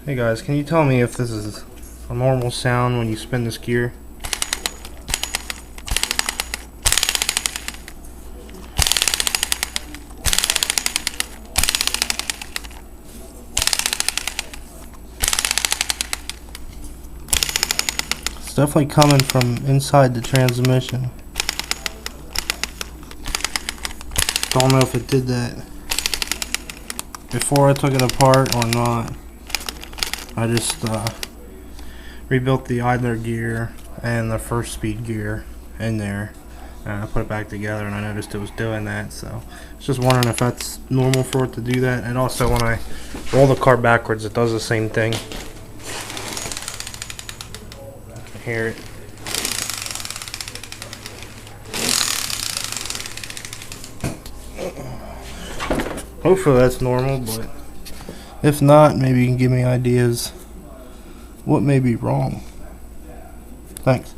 Hey guys, can you tell me if this is a normal sound when you spin this gear? It's definitely coming from inside the transmission. Don't know if it did that before I took it apart or not. I just rebuilt the idler gear and the first speed gear in there, and I put it back together, and I noticed it was doing that. So I was just wondering if that's normal for it to do that. And also when I roll the car backwards, it does the same thing. I can hear it. Hopefully that's normal, but if not, maybe you can give me ideas what may be wrong. Thanks.